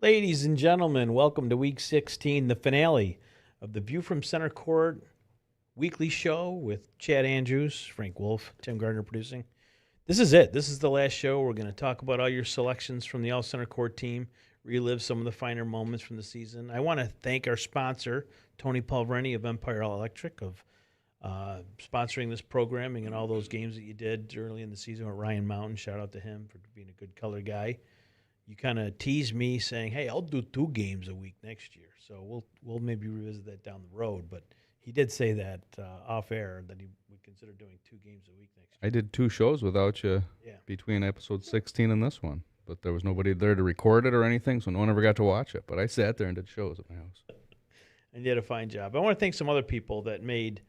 Ladies and gentlemen, welcome to week 16, the finale of the View from Centercourt weekly show with Chad Andrews, Frank Wolf, Tim Gardner producing. This is it. This is the last show. We're going to talk about all your selections from the All Centercourt team, relive some of the finer moments from the season. I want to thank our sponsor, Tony Palverni of Empire Electric, of sponsoring this programming and all those games that you did early in the season with Ryan Mountain. Shout out to him for being a good color guy. You kind of teased me saying, "Hey, I'll do 2 games a week next year." So we'll maybe revisit that down the road. But he did say that off air that he would consider doing 2 games a week next I year. did 2 shows without you Yeah, between episode 16 and this one, but there was nobody there to record it or anything, so no one ever got to watch it. But I sat there and did shows at my house. and did a fine job. I want to thank some other people that made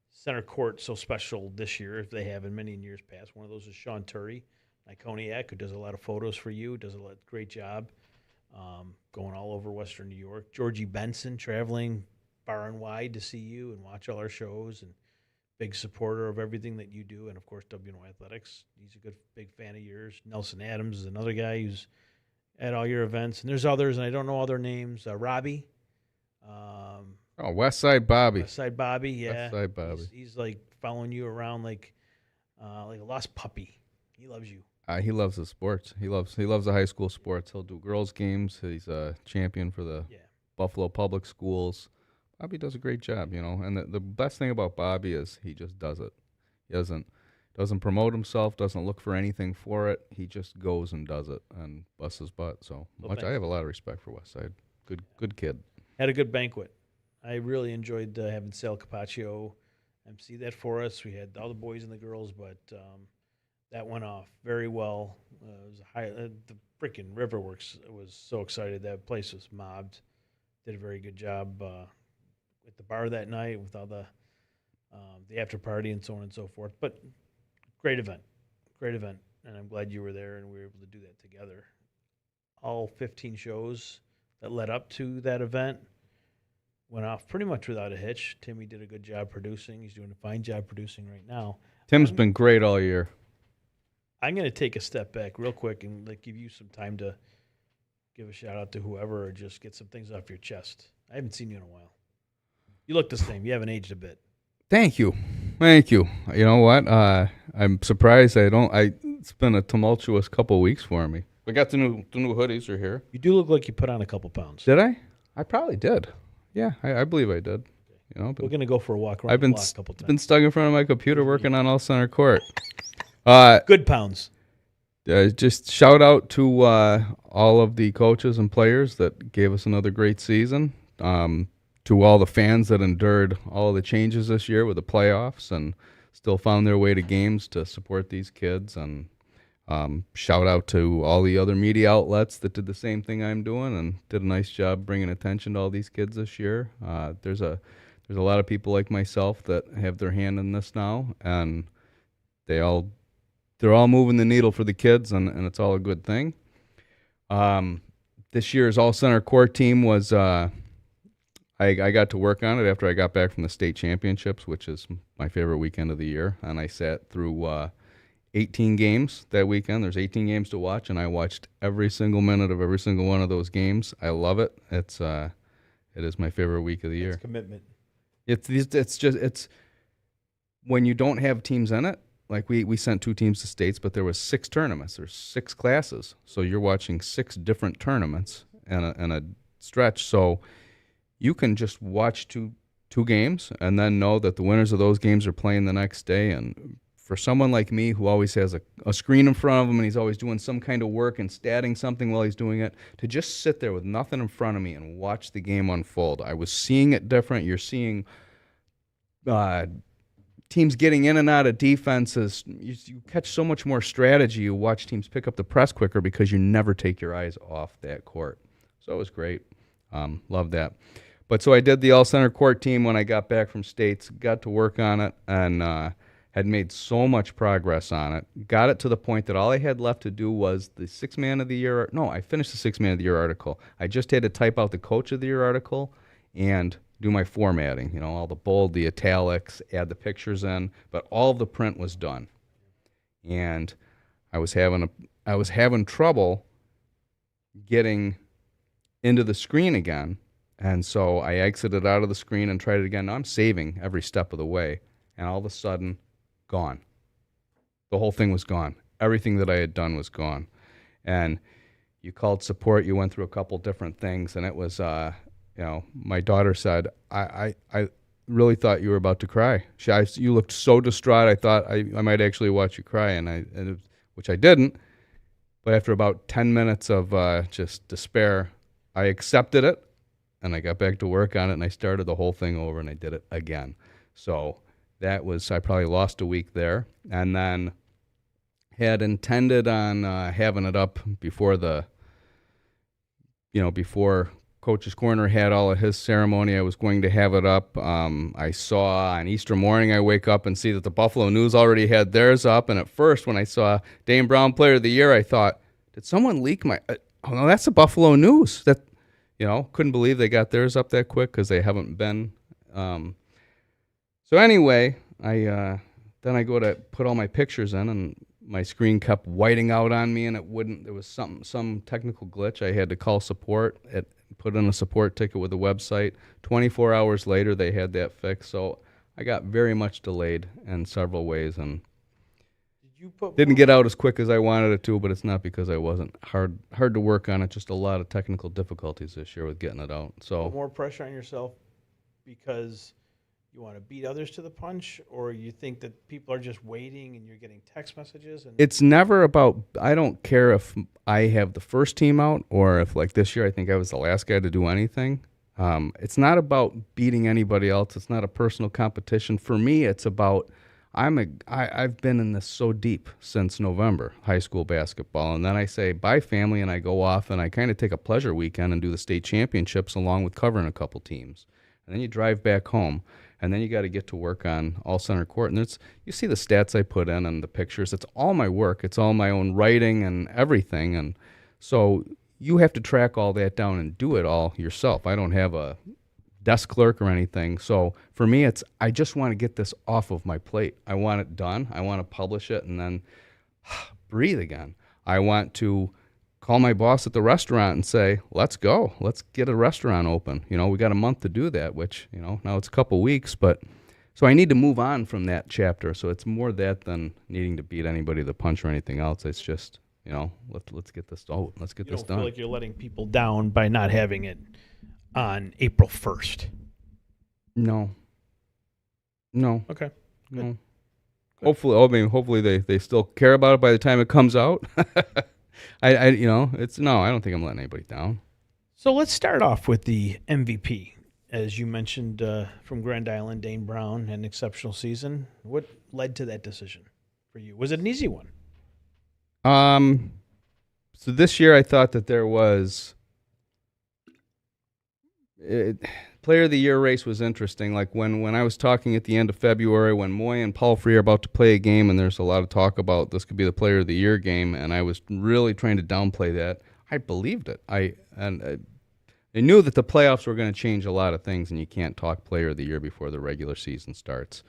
Center Court so special this year, if they have in many years past. One of those is Sean Turry, Iconiac, who does a lot of photos for you, does a great job going all over Western New York. Georgie Benson, traveling far and wide to see you and watch all our shows, and big supporter of everything that you do. And, of course, WNY Athletics. He's a good, big fan of yours. Nelson Adams is another guy who's at all your events. And there's others, and I don't know other names. Robbie. Oh, West Side Bobby. West Side Bobby, yeah. West Side Bobby. He's like following you around like a lost puppy. He loves you. He loves the sports. He loves the high school sports. He'll do girls' games. He's a champion for the Yeah. Buffalo Public Schools. Bobby does a great job, And the best thing about Bobby is he just does it. He doesn't promote himself, doesn't look for anything for it. He just goes and does it and busts his butt. So Well, I thanks. have a lot of respect for West Side. Good kid. Had a good banquet. I really enjoyed having Sal Capaccio MC that for us. We had all the boys and the girls, but that went off very well. It was the freaking Riverworks was so excited. That place was mobbed. Did a very good job at the bar that night with all the after party and so on and so forth. But great event, and I'm glad you were there and we were able to do that together. All 15 shows that led up to that event went off pretty much without a hitch. Timmy did a good job producing. He's doing a fine job producing right now. Tim's been great all year. I'm going to take a step back real quick and give you some time to give a shout out to whoever or just get some things off your chest. I haven't seen you in a while. You look the same. You haven't aged a bit. Thank you. You know what? I'm surprised it's been a tumultuous couple of weeks for me. We got the new hoodies are here. You do look like you put on a couple pounds. Did I? I probably did. Yeah, I believe I did. We're going to go for a walk around I've been the block a couple times. been stuck in front of my computer working on All Center Court. Good pounds. Just shout out to all of the coaches and players that gave us another great season. To all the fans that endured all of the changes this year with the playoffs and still found their way to games to support these kids. And shout out to all the other media outlets that did the same thing I'm doing and did a nice job bringing attention to all these kids this year. There's a lot of people like myself that have their hand in this now, and they're all moving the needle for the kids, and it's all a good thing. This year's All Center Court team was I got to work on it after I got back from the state championships, which is my favorite weekend of the year, and I sat through 18 games that weekend. There's 18 games to watch, and I watched every single minute of every single one of those games. I love it. It is my favorite week of the year. It's commitment. It's when you don't have teams in it. Like we sent 2 teams to states, but there was 6 tournaments. There's 6 classes, so you're watching 6 different tournaments in a stretch. So you can just watch two games and then know that the winners of those games are playing the next day. And for someone like me who always has a screen in front of him and he's always doing some kind of work and statting something while he's doing it, to just sit there with nothing in front of me and watch the game unfold. I was seeing it different. You're seeing teams getting in and out of defenses. You catch so much more strategy. You watch teams pick up the press quicker because you never take your eyes off that court. So it was great. Love that. But so I did the All Center Court team when I got back from states, got to work on it, and had made so much progress on it. Got it to the point that all I had left to do was the Six Man of the Year. No, I finished the Six Man of the Year article. I just had to type out the Coach of the Year article and do my formatting, all the bold, the italics, add the pictures in, but all of the print was done. And I was having trouble getting into the screen again. And so I exited out of the screen and tried it again. Now I'm saving every step of the way. And all of a sudden, gone. The whole thing was gone. Everything that I had done was gone. And you called support. You went through a couple different things. And it was, my daughter said, I really thought you were about to cry. You looked so distraught. I thought I might actually watch you cry, which I didn't. But after about 10 minutes of just despair, I accepted it, and I got back to work on it, and I started the whole thing over, and I did it again. So I probably lost a week there, and then had intended on having it up before Coach's Corner had all of his ceremony. I was going to have it up. I saw on Easter morning, I wake up and see that the Buffalo News already had theirs up. And at first, when I saw Dane Brown Player of the Year, I thought, did someone leak my? Oh no, that's the Buffalo News. Couldn't believe they got theirs up that quick because they haven't been. So anyway, then I go to put all my pictures in, and my screen kept whiting out on me, and it wouldn't. There was some technical glitch. I had to call support. Put in a support ticket with the website. 24 hours later, they had that fixed. So I got very much delayed in several ways, and didn't get out as quick as I wanted it to. But it's not because I wasn't hard to work on it. Just a lot of technical difficulties this year with getting it out. So put more pressure on yourself because you want to beat others to the punch, or you think that people are just waiting and you're getting text messages? It's never about, I don't care if I have the first team out or if, like this year, I think I was the last guy to do anything. It's not about beating anybody else. It's not a personal competition. For me, it's about, I've been in this so deep since November, high school basketball. And then I say bye family, and I go off and I kind of take a pleasure weekend and do the state championships along with covering a couple teams. And then you drive back home. And then you got to get to work on all Centercourt. And you see the stats I put in and the pictures. It's all my work. It's all my own writing and everything. And so you have to track all that down and do it all yourself. I don't have a desk clerk or anything. So for me, I just want to get this off of my plate. I want it done. I want to publish it and then breathe again. I want to call my boss at the restaurant and say, let's go. Let's get a restaurant open. We got a month to do that, which, now it's a couple weeks. But so I need to move on from that chapter. So it's more that than needing to beat anybody to the punch or anything else. It's just, let's get this out. Let's get this done. You don't feel like you're letting people down by not having it on April 1st? No. Okay. No. Good. Hopefully they still care about it by the time it comes out. I don't think I'm letting anybody down. So let's start off with the MVP. As you mentioned, from Grand Island, Dane Brown, an exceptional season. What led to that decision for you? Was it an easy one? So this year I thought that there was Player of the Year race was interesting. Like when I was talking at the end of February, when Moy and Paul Free are about to play a game, and there's a lot of talk about this could be the Player of the Year game, and I was really trying to downplay that. I believed it. I knew that the playoffs were going to change a lot of things, and you can't talk Player of the Year before the regular season starts.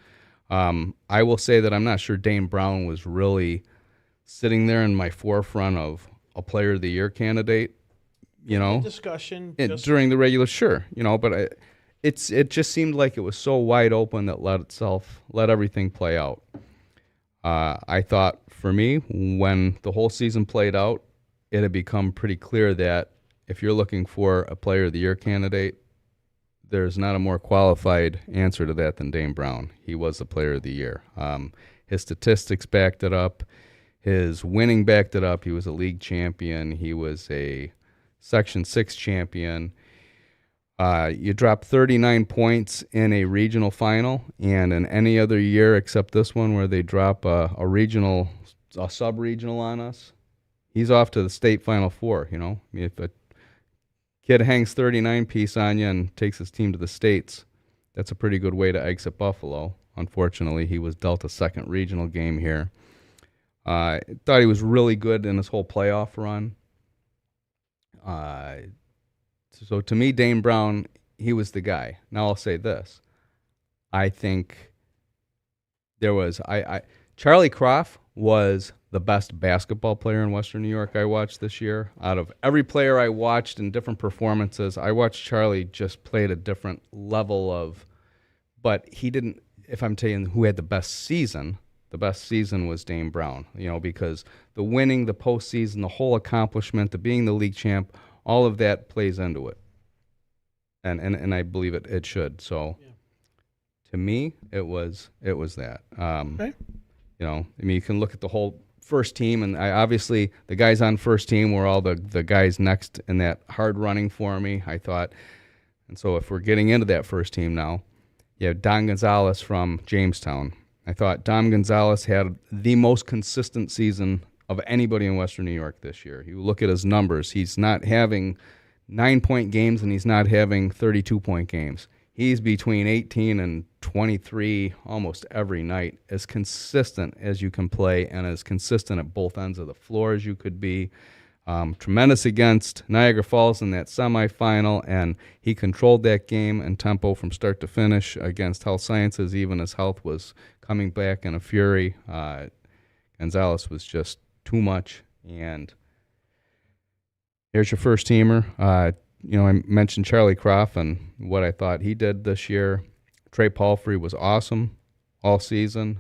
I will say that I'm not sure Dane Brown was really sitting there in my forefront of a Player of the Year candidate. Discussion during the regular, sure, but it just seemed like it was so wide open that let everything play out. I thought for me, when the whole season played out, it had become pretty clear that if you're looking for a Player of the Year candidate, there's not a more qualified answer to that than Dane Brown. He was the Player of the Year. His statistics backed it up. His winning backed it up. He was a league champion. He was a Section 6 champion. You drop 39 points in a regional final, and in any other year except this one where they drop a sub-regional on us, he's off to the state Final Four. If a kid hangs 39 piece on you and takes his team to the states, that's a pretty good way to exit Buffalo. Unfortunately, he was dealt a second regional game here. I thought he was really good in his whole playoff run. So to me, Dane Brown, he was the guy. Now I'll say this. I think there was, Charlie Croft was the best basketball player in Western New York I watched this year. Out of every player I watched in different performances, I watched Charlie just play at a different level of, but he didn't, if I'm telling you who had the best season was Dame Brown, because the winning, the postseason, the whole accomplishment, the being the league champ, all of that plays into it. And I believe it should. So to me, it was that. Okay. You can look at the whole first team, and obviously the guys on first team were all the guys next in that hard running for me, I thought. And so if we're getting into that first team now, you have Don Gonzalez from Jamestown. I thought Don Gonzalez had the most consistent season of anybody in Western New York this year. You look at his numbers. He's not having 9-point games, and he's not having 32-point games. He's between 18 and 23 almost every night, as consistent as you can play and as consistent at both ends of the floor as you could be. Tremendous against Niagara Falls in that semifinal, and he controlled that game and tempo from start to finish against Health Sciences, even as Health was coming back in a fury. Gonzalez was just too much, and here's your first teamer. I mentioned Charlie Croft and what I thought he did this year. Trey Palfrey was awesome all season.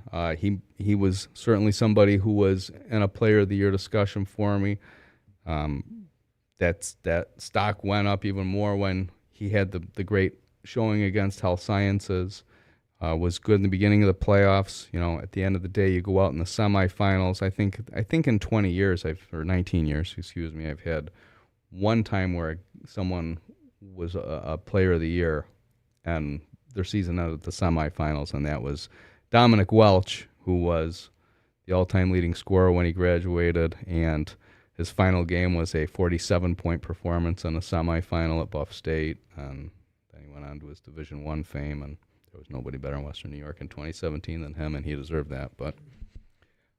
He was certainly somebody who was in a Player of the Year discussion for me. That stock went up even more when he had the great showing against Health Sciences. Was good in the beginning of the playoffs. At the end of the day, you go out in the semifinals. I think in 20 years, or 19 years, excuse me, I've had one time where someone was a Player of the Year and their season ended at the semifinals, and that was Dominic Welch, who was the all-time leading scorer when he graduated, and his final game was a 47-point performance in a semifinal at Buff State, and then he went on to his Division I fame, and there was nobody better in Western New York in 2017 than him, and he deserved that. But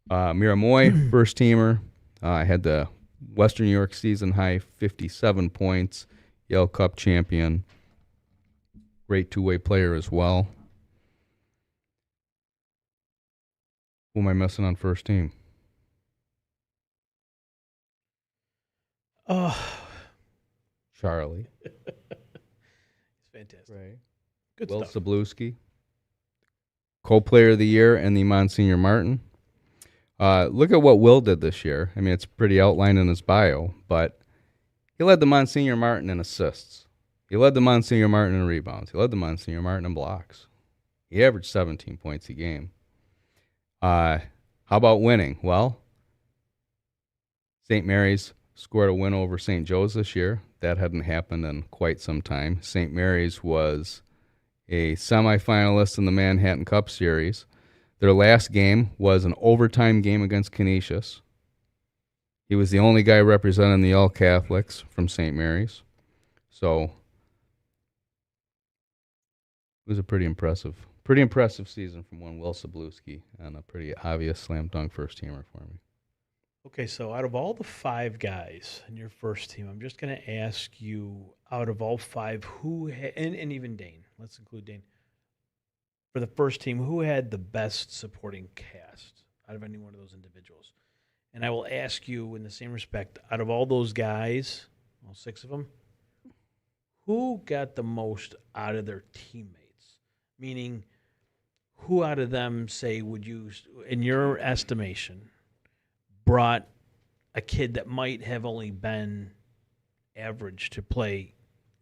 Mira Moy, first teamer, had the Western New York season high 57 points, Yale Cup champion, great two-way player as well. Who am I missing on first team? Oh, Charlie. it's fantastic. Right. Good Will stuff. Sabluski, co-player of the year, and the Monsignor Martin. Look at what Will did this year. I mean, it's pretty outlined in his bio, but he led the Monsignor Martin in assists. He led the Monsignor Martin in rebounds. He led the Monsignor Martin in blocks. He averaged 17 points a game. How about winning? Well, St. Mary's scored a win over St. Joe's this year. That hadn't happened in quite some time. St. Mary's was a semifinalist in the Manhattan Cup Series. Their last game was an overtime game against Canisius. He was the only guy representing the All-Catholics from St. Mary's. So it was a pretty impressive season from one Will Sabluski, and a pretty obvious slam dunk first teamer for me. Okay, so out of all the 5 guys in your first team, I'm just going to ask you, out of all 5, and even Dane, let's include Dane, for the first team, who had the best supporting cast out of any one of those individuals? And I will ask you in the same respect, out of all those guys, all 6 of them, who got the most out of their teammates? Meaning, who out of them, say, would you, in your estimation, brought a kid that might have only been average to play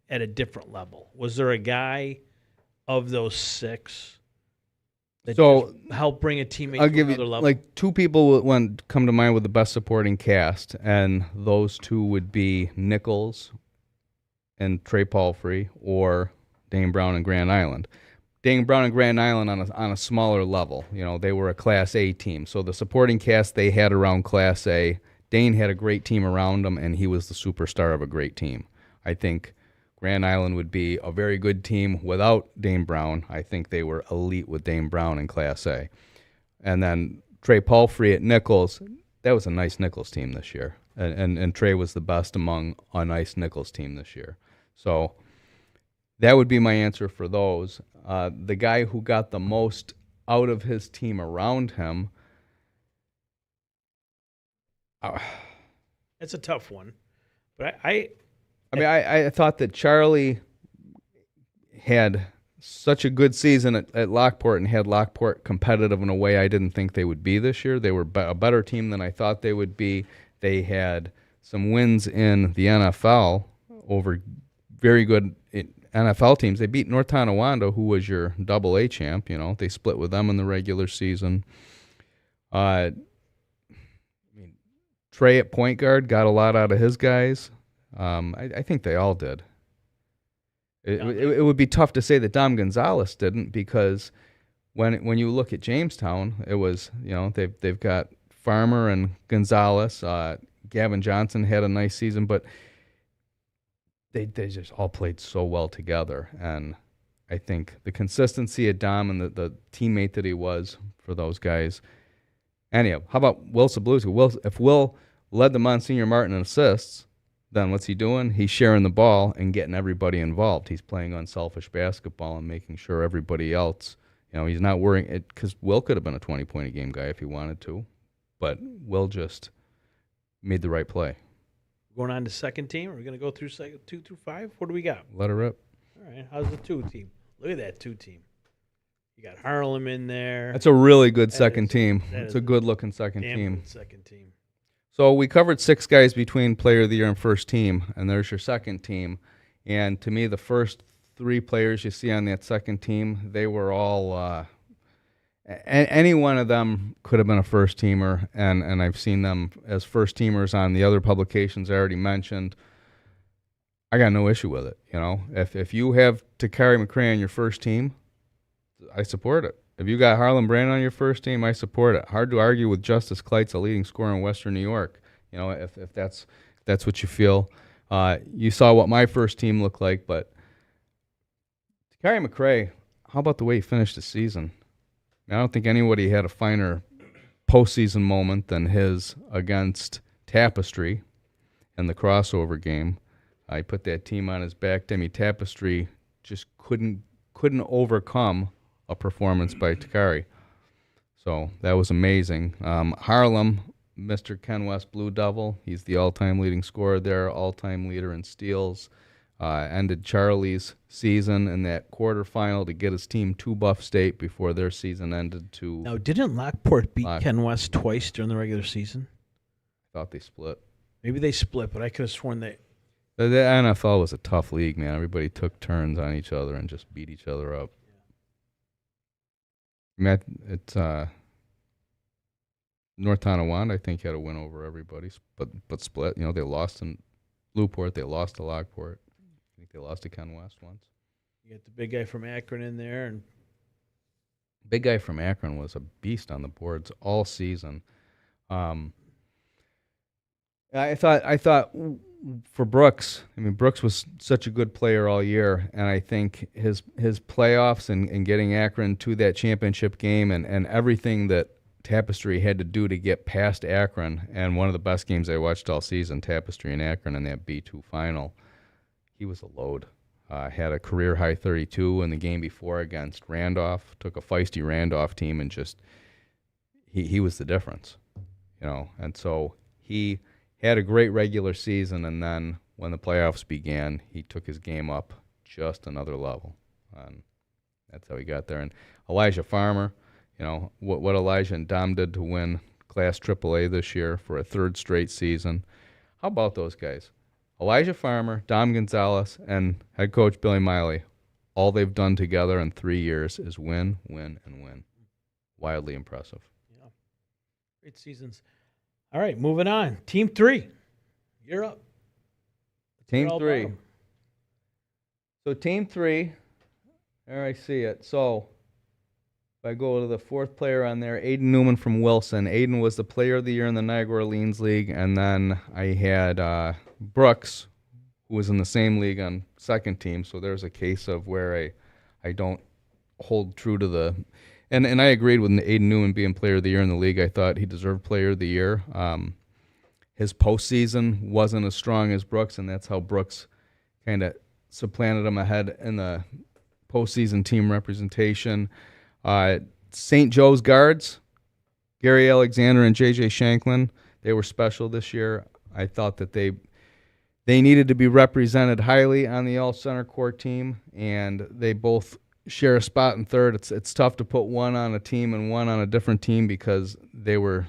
at a different level? Was there a guy of those 6 that helped bring a teammate to another level? Like 2 people would come to mind with the best supporting cast, and those 2 would be Nichols and Trey Palfrey, or Dane Brown and Grand Island. Dane Brown and Grand Island on a smaller level. They were a Class A team. So the supporting cast they had around Class A, Dane had a great team around him, and he was the superstar of a great team. I think Grand Island would be a very good team without Dane Brown. I think they were elite with Dane Brown in Class A. And then Trey Palfrey at Nichols, that was a nice Nichols team this year. And Trey was the best among a nice Nichols team this year. So that would be my answer for those. The guy who got the most out of his team around him, It's a tough one. But I I thought that Charlie had such a good season at Lockport and had Lockport competitive in a way I didn't think they would be this year. They were a better team than I thought they would be. They had some wins in the NFL over very good NFL teams. They beat North Tonawanda, who was your Double-A champ. They split with them in the regular season. Trey at point guard got a lot out of his guys. I think they all did. It would be tough to say that Dom Gonzalez didn't, because when you look at Jamestown, it was they've got Farmer and Gonzalez. Gavin Johnson had a nice season, but they just all played so well together, and I think the consistency of Dom and the teammate that he was for those guys. Anyhow, how about Will Sabluski? If Will led the Monsignor Martin in assists, then what's he doing? He's sharing the ball and getting everybody involved. He's playing unselfish basketball and making sure everybody else, he's not worrying it, because Will could have been a 20-point-a-game guy if he wanted to, but Will just made the right play. Going on to second team. Are we going to go through 2 through 5? What do we got? Let her rip. All right. How's the 2 team? Look at that 2 team. You got Harlem in there. That's a really good second team. It's a good-looking second Damn team. good second team. So we covered 6 guys between Player of the Year and first team, and there's your second team. And to me, the first 3 players you see on that second team, they were all any one of them could have been a first teamer, and I've seen them as first teamers on the other publications I already mentioned. I got no issue with it. If you have Takari McCray on your first team, I support it. If you got Harlan Brandon on your first team, I support it. Hard to argue with Justice Kleitz, a leading scorer in Western New York. If that's what you feel. You saw what my first team looked like, but Takari McCray, how about the way he finished the season? I don't think anybody had a finer postseason moment than his against Tapestry in the crossover game. He put that team on his back. Demi Tapestry just couldn't overcome a performance by Takari. So that was amazing. Harlem, Mr. Ken West Blue Devil, he's the all-time leading scorer there, all-time leader in steals. Ended Charlie's season in that quarterfinal to get his team to Buff State before their season ended to... Now, didn't Lockport beat Ken West twice during the regular season? I thought they split. Maybe they split, but I could have sworn they... The NFL was a tough league, man. Everybody took turns on each other and just beat each other up. It's North Tonawanda, I think, had a win over everybody, but split. They lost in Blueport. They lost to Lockport. I think they lost to Ken West once. You got the big guy from Akron in there, and big guy from Akron was a beast on the boards all season. I thought for Brooks, Brooks was such a good player all year, and I think his playoffs and getting Akron to that championship game and everything that Tapestry had to do to get past Akron, and one of the best games I watched all season, Tapestry and Akron in that B2 final, he was a load. Had a career-high 32 in the game before against Randolph, took a feisty Randolph team and just he was the difference, and so he had a great regular season, and then when the playoffs began, he took his game up just another level, and that's how he got there. And Elijah Farmer, what Elijah and Dom did to win Class AAA this year for a 3rd straight season. How about those guys? Elijah Farmer, Dom Gonzalez, and head coach Billy Miley, all they've done together in 3 years is win, win, and win. Wildly impressive. Yeah, great seasons. All right, moving on. Team 3, you're up. Team 3. So Team 3, there I see it. So if I go to the 4th player on there, Aiden Newman from Wilson. Aiden was the player of the year in the Niagara Orleans League, and then I had Brooks, who was in the same league on second team. So there's a case of where I don't hold true to the... And I agreed with Aiden Newman being player of the year in the league. I thought he deserved player of the year. His postseason wasn't as strong as Brooks, and that's how Brooks kind of supplanted him ahead in the postseason team representation. St. Joe's guards, Gary Alexander and J.J. Shanklin, They were special this year. I thought that they needed to be represented highly on the all Centercourt team, and they both share a spot in third. It's tough to put one on a team and one on a different team because they were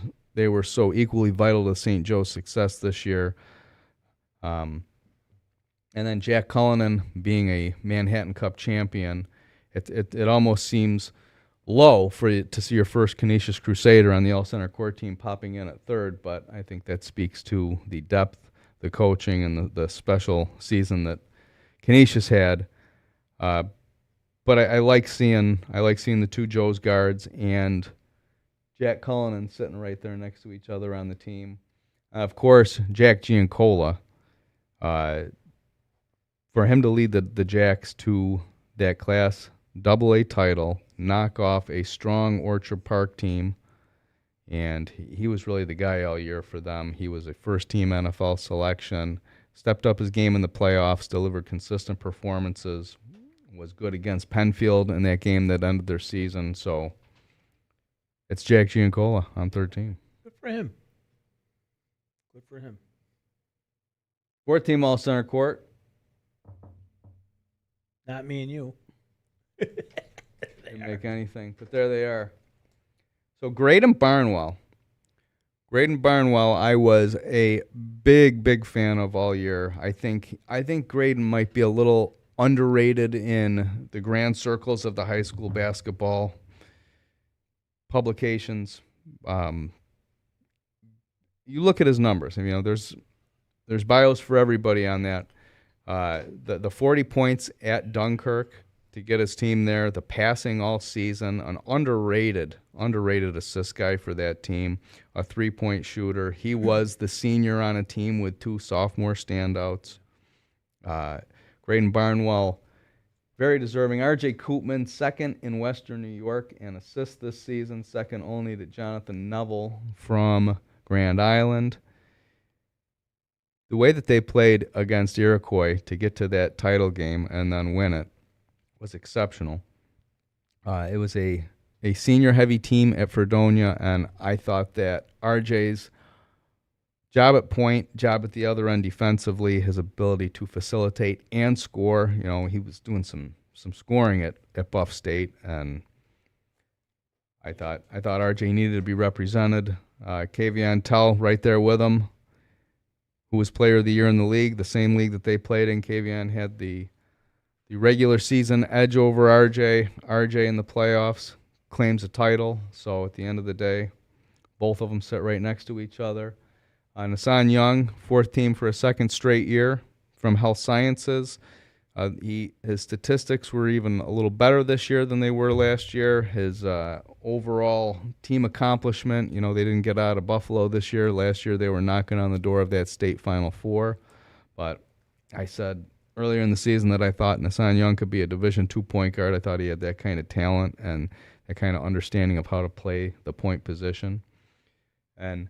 so equally vital to St. Joe's success this year. And then Jack Cullinan being a Manhattan Cup champion, it almost seems low for you to see your first Canisius Crusader on the all Centercourt team popping in at third, but I think that speaks to the depth, the coaching, and the special season that Canisius had. But I like seeing the two Joe's guards and Jack Cullinan sitting right there next to each other on the team. Of course, Jack Giancola. For him to lead the Jacks to that Class AA title, knock off a strong Orchard Park team, and he was really the guy all year for them. He was a first-team NFL selection, stepped up his game in the playoffs, delivered consistent performances, was good against Penfield in that game that ended their season. So it's Jack Giancola on 13. Good for him. Good for him. Fourth team all Centercourt. Not me and you. Didn't make anything, but there they are. So Graydon Barnwell. Graydon Barnwell, I was a big fan of all year. I think Graydon might be a little underrated in the grand circles of the high school basketball publications. You look at his numbers, and there's bios for everybody on that. The 40 points at Dunkirk to get his team there, the passing all season, an underrated assist guy for that team, a three-point shooter. He was the senior on a team with two sophomore standouts. Graydon Barnwell, very deserving. R.J. Koopman, second in Western New York in assists this season, second only to Jonathan Neville from Grand Island. The way that they played against Iroquois to get to that title game and then win it was exceptional. It was a senior-heavy team at Fredonia, and I thought that RJ's job at point, job at the other end defensively, his ability to facilitate and score. He was doing some scoring at Buff State, and I thought RJ needed to be represented. Kavion Tell right there with him, who was player of the year in the league, the same league that they played in. Kavion had the regular season edge over RJ. RJ in the playoffs claims a title. So at the end of the day, both of them sit right next to each other. Nassan Young, fourth team for a second straight year from Health Sciences. His statistics were even a little better this year than they were last year. His overall team accomplishment, they didn't get out of Buffalo this year. Last year they were knocking on the door of that state Final Four. But I said earlier in the season that I thought Nassan Young could be a Division II point guard. I thought he had that kind of talent and that kind of understanding of how to play the point position. And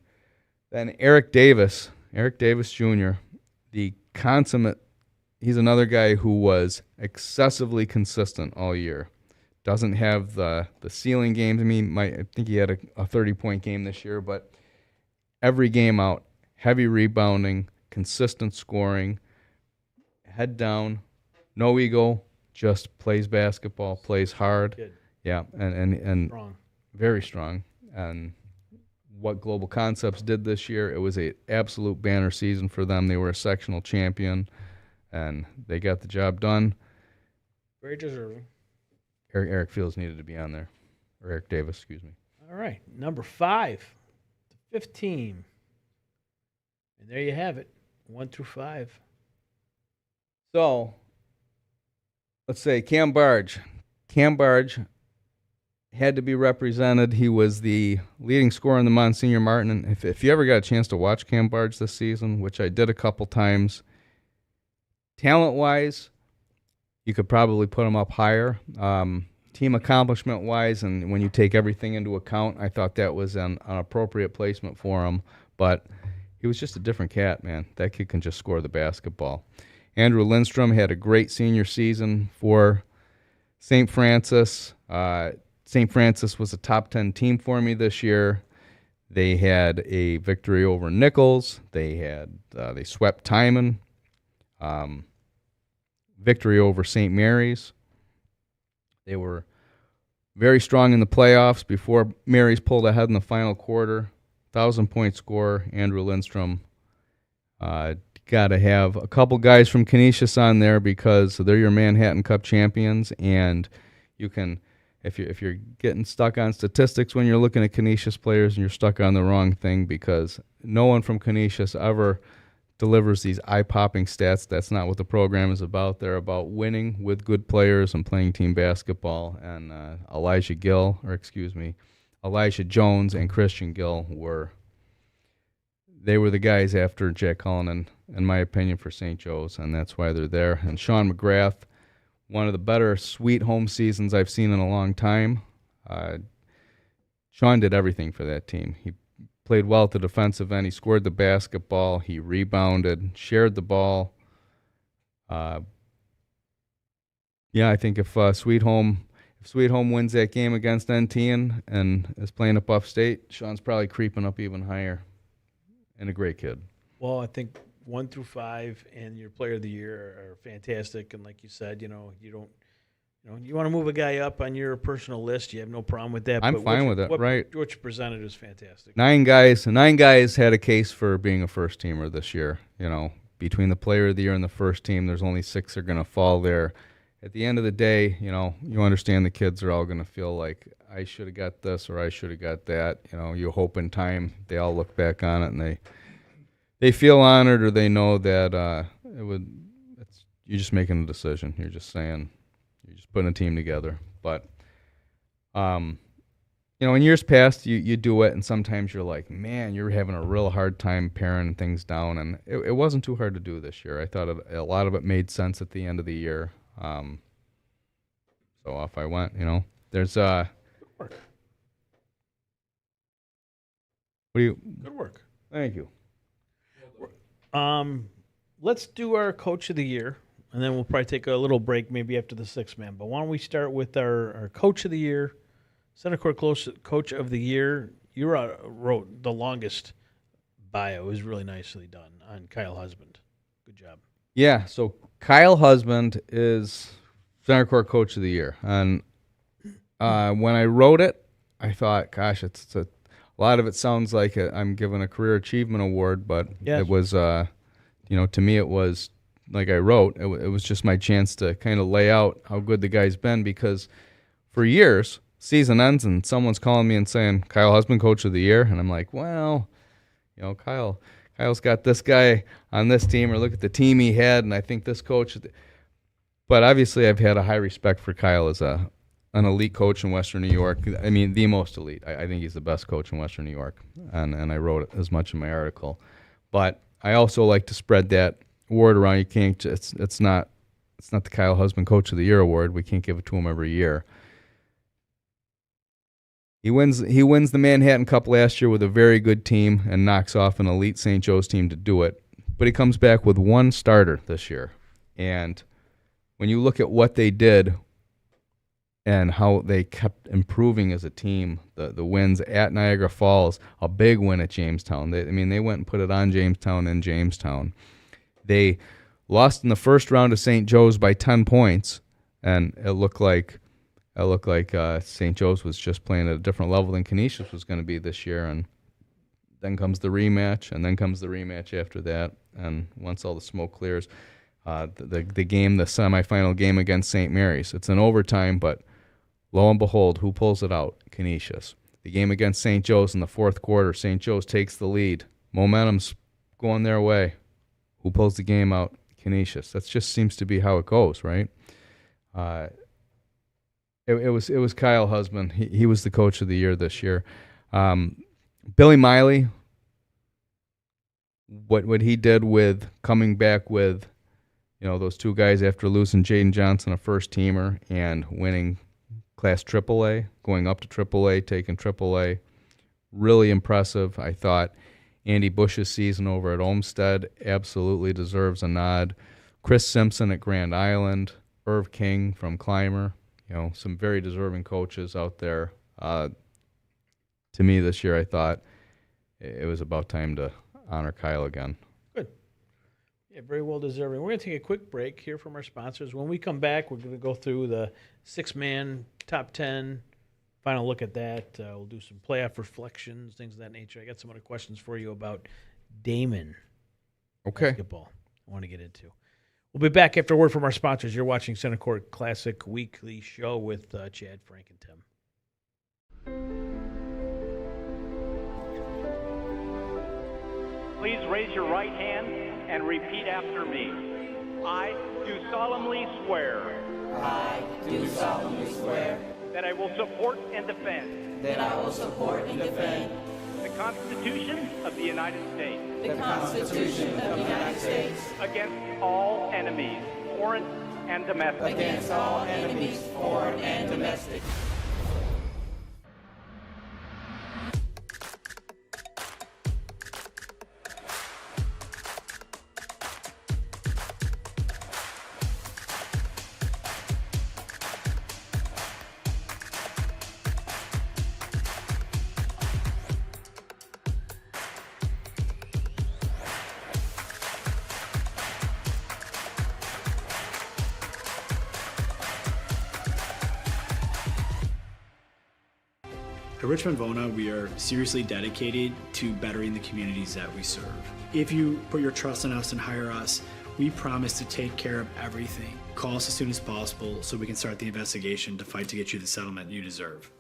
then Eric Davis Jr., the consummate. He's another guy who was excessively consistent all year. Doesn't have the ceiling games. I think he had a 30-point game this year, but every game out, heavy rebounding, consistent scoring, head down, no ego, just plays basketball, plays hard. Good. Yeah, and Strong. Very strong. And what Global Concepts did this year, it was an absolute banner season for them. They were a sectional champion, and they got the job done. Very deserving. Eric Fields needed to be on there. Or Eric Davis, excuse me. All right. Number 5, the 5th team. And there you have it, 1 through 5. So, let's say Cam Barge. Cam Barge had to be represented. He was the leading scorer in the Monsignor Martin. And if you ever got a chance to watch Cam Barge this season, which I did a couple times, talent-wise, you could probably put him up higher. Team accomplishment-wise, and when you take everything into account, I thought that was an appropriate placement for him. But he was just a different cat, man. That kid can just score the basketball. Andrew Lindstrom had a great senior season for St. Francis. St. Francis was a top 10 team for me this year. They had a victory over Nichols. They swept Timon. Victory over St. Mary's. They were very strong in the playoffs before Mary's pulled ahead in the final quarter. 1,000-point scorer, Andrew Lindstrom. Got to have a couple guys from Canisius on there because they're your Manhattan Cup champions, and you can, if you're getting stuck on statistics when you're looking at Canisius players, and you're stuck on the wrong thing, because no one from Canisius ever delivers these eye-popping stats. That's not what the program is about. They're about winning with good players and playing team basketball. And Elijah Jones and Christian Gill were the guys after Jack Cullinan, in my opinion, for St. Joe's, and that's why they're there. And Sean McGrath, one of the better sweet home seasons I've seen in a long time. Sean did everything for that team. He played well at the defensive end. He scored the basketball. He rebounded, shared the ball. I think if Sweet Home wins that game against NT and is playing up upstate, Sean's probably creeping up even higher. And a great kid. Well, I think 1 through 5 and your player of the year are fantastic. And like you said, you want to move a guy up on your personal list. You have no problem with that. I'm fine with it, right? What you presented is fantastic. 9 guys had a case for being a first teamer this year. Between the player of the year and the first team, there's only 6 are going to fall there. At the end of the day, you understand the kids are all going to feel like, I should have got this or I should have got that. You hope in time they all look back on it and they feel honored, or they know that you're just making a decision. You're just saying, you're just putting a team together. But in years past, you do it, and sometimes you're like, man, you're having a real hard time paring things down, and it wasn't too hard to do this year. I thought a lot of it made sense at the end of the year. So off I went. There's Good work. Thank you. Let's do our coach of the year, and then we'll probably take a little break maybe after the 6th man. But why don't we start with our coach of the year, Centercourt coach of the year. You wrote the longest bio. It was really nicely done on Kyle Husband. Good job. Yeah, so Kyle Husband is Centercourt coach of the year. And when I wrote it, I thought, gosh, it's a lot of it sounds like I'm given a career achievement award, but yes. It was, to me, it was like I wrote. It was just my chance to kind of lay out how good the guy's been, because for years, season ends and someone's calling me and saying, Kyle Husband, coach of the year, and I'm like, well, Kyle's got this guy on this team, or look at the team he had, and I think this coach. But obviously, I've had a high respect for Kyle as an elite coach in Western New York. I mean, the most elite. I think he's the best coach in Western New York, and I wrote as much in my article. But I also like to spread that word around. You can't just, it's not the Kyle Husband Coach of the Year award. We can't give it to him every year. He wins the Manhattan Cup last year with a very good team and knocks off an elite St. Joe's team to do it. But he comes back with one starter this year. And when you look at what they did and how they kept improving as a team, the wins at Niagara Falls, a big win at Jamestown. They went and put it on Jamestown in Jamestown. They lost in the first round to St. Joe's by 10 points, and it looked like St. Joe's was just playing at a different level than Canisius was going to be this year. And then comes the rematch, and then comes the rematch after that. And once all the smoke clears, the semifinal game against St. Mary's. It's an overtime, but lo and behold, who pulls it out? Canisius. The game against St. Joe's in the fourth quarter, St. Joe's takes the lead. Momentum's going their way. Who pulls the game out? Canisius. That just seems to be how it goes, right? It was Kyle Husband. He was the coach of the year this year. Billy Miley, what he did with coming back with, those two guys after losing Jaden Johnson, a first teamer, and winning Class AAA, going up to AAA, taking AAA, really impressive. I thought Andy Bush's season over at Olmsted absolutely deserves a nod. Chris Simpson at Grand Island, Irv King from Clymer, some very deserving coaches out there. To me this year, I thought it was about time to honor Kyle again. Good. Yeah, very well deserving. We're going to take a quick break here from our sponsors. When we come back, we're going to go through the 6-man top 10, final look at that. We'll do some playoff reflections, things of that nature. I got some other questions for you about Damon basketball I want to get into. We'll be back after a word from our sponsors. You're watching Centercourt Classic Weekly Show with Chad, Frank, and Tim. Please raise your right hand and repeat after me. I do solemnly swear. I do solemnly swear That I will support and defend. that I will support and defend The Constitution of the United States. the Constitution of the United States Against all enemies, foreign and domestic. against all enemies, foreign and domestic. At Richmond Vona, we are seriously dedicated to bettering the communities that we serve. If you put your trust in us and hire us, we promise to take care of everything. Call us as soon as possible so we can start the investigation to fight to get you the settlement you deserve.